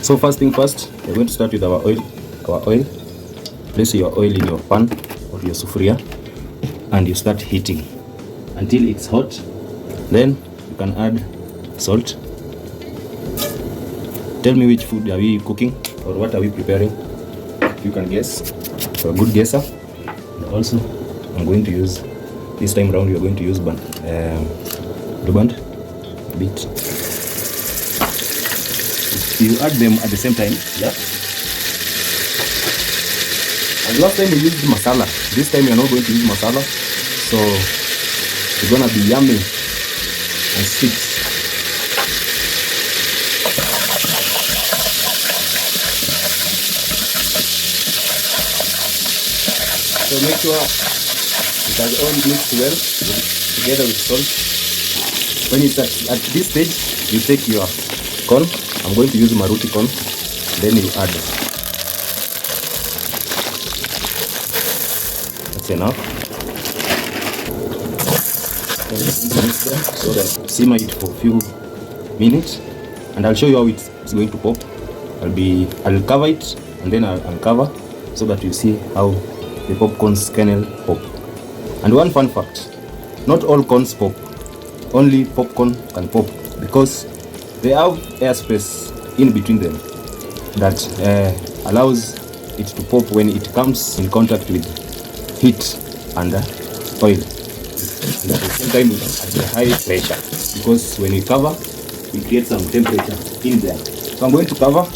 So first thing first, we're going to start with our oil. Place your oil in your pan or your sufuria and you start heating until it's hot. Then you can add salt. Tell me which food are we cooking or what are we preparing? You can guess. So a good guesser. And also I'm going to use, this time around we're going to use blue band a bit. You add them at the same time. Yeah. And last time we used masala. This time we are not going to use masala. So it's gonna be yummy and sweet. So make sure it has all mixed well together with salt. When it's at this stage, you take your corn. I'm going to use maruti corn. Then you add. That's enough. So that simmer it for a few minutes, and I'll show you how it's going to pop. I'll cover it and then I'll uncover so that you see how the popcorn's kernel pop. And one fun fact: not all corns pop. Only popcorn can pop because they have airspace in between them that allows it to pop when it comes in contact with heat and oil. And at the same time at a high pressure, because when we cover, we create some temperature in there. So I'm going to cover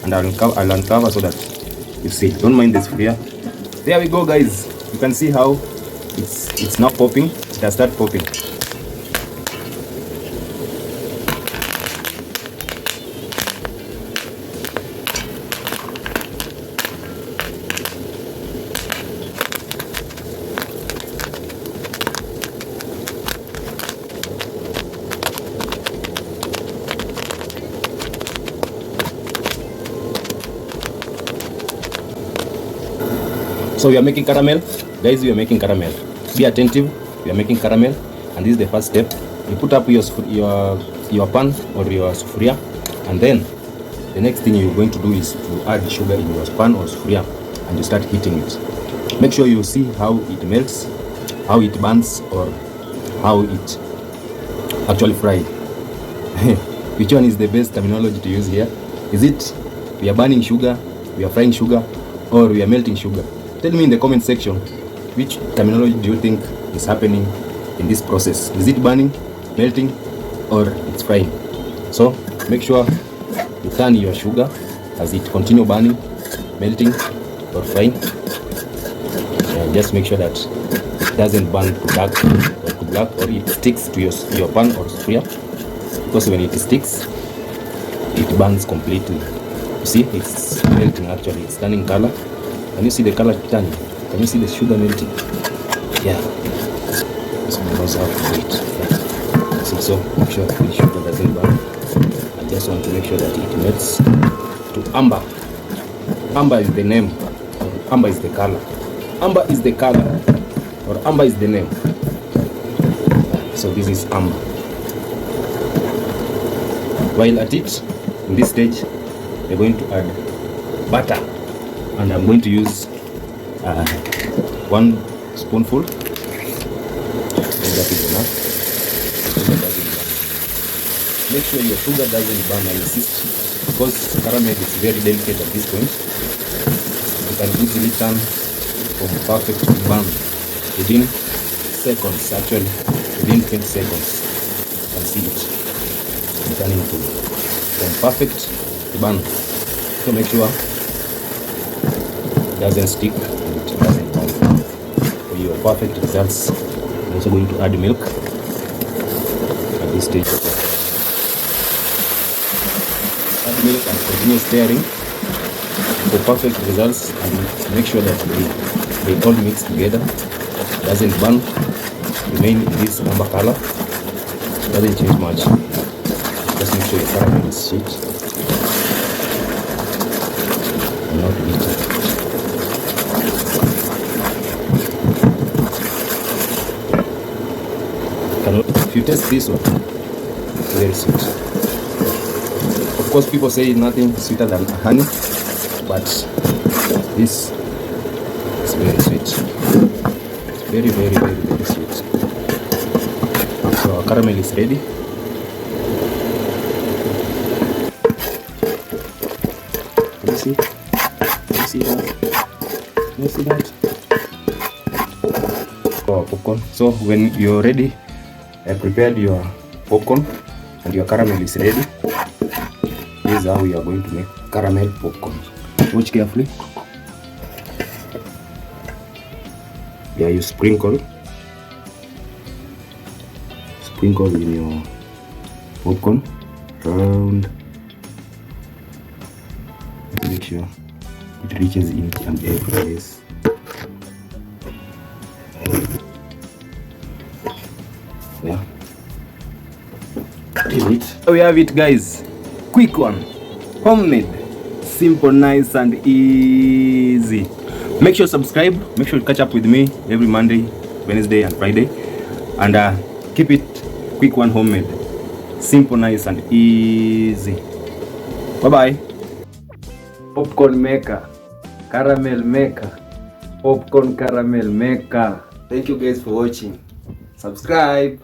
and I'll uncover so that you see. Don't mind this here. There we go, guys. You can see how it's now popping. It has started popping. So we are making caramel, guys. We are making caramel. Be attentive. We are making caramel, and this is the first step. You put up your pan or your sufuria, and then the next thing you're going to do is to add sugar in your pan or sufuria, and you start heating it. Make sure you see how it melts, how it burns, or how it actually fried. Which one is the best terminology to use here? Is it we are burning sugar, we are frying sugar, or we are melting sugar? Tell me in the comment section which terminology do you think is happening in this process. Is it burning, melting, or it's frying? So make sure you turn your sugar as it continue burning, melting, or frying. And just make sure that it doesn't burn to black or it sticks to your pan or sufuria, because when it sticks, it burns completely. You see, it's melting actually, it's turning color. Can you see the color turning? Can you see the sugar melting? Yeah. So we also have to wait. So make sure the sugar doesn't burn. I just want to make sure that it melts to amber. Amber is the name, or amber is the color. Amber is the color, or amber is the name. So this is amber. While at it, in this stage, we're going to add butter. And I'm going to use 1 spoonful. That is enough. Make sure your sugar doesn't burn, I insist, because caramel is very delicate at this point. You can easily turn from perfect to burn within seconds, actually within 20 seconds. You can see it turning from perfect to burn. So make sure doesn't stick and it doesn't burn. For your perfect results, I'm also going to add milk at this stage. Add milk and continue stirring for perfect results, and make sure that they all mix together. Doesn't burn, remain in this amber color, doesn't change much. Just make sure your caramel is sweet and not bitter. If you taste this one, very sweet. course, people say nothing sweeter than honey, but this is very sweet. It's very, very, very, very sweet. So our caramel is ready. Can you see? Can you see that? Can you see that? For popcorn. So when you're ready, I prepared your popcorn and your caramel is ready. This is how we are going to make caramel popcorn. Watch carefully. Yeah, you sprinkle in your popcorn round. Make sure it reaches in each and every place. Yeah. So we have it, guys. Quick one, homemade, simple, nice and easy. Make sure subscribe. Make sure to catch up with me every Monday, Wednesday and Friday, and keep it quick one, homemade, simple, nice and easy. Bye bye. Popcorn maker, caramel maker, popcorn caramel maker. Thank you guys for watching. Subscribe.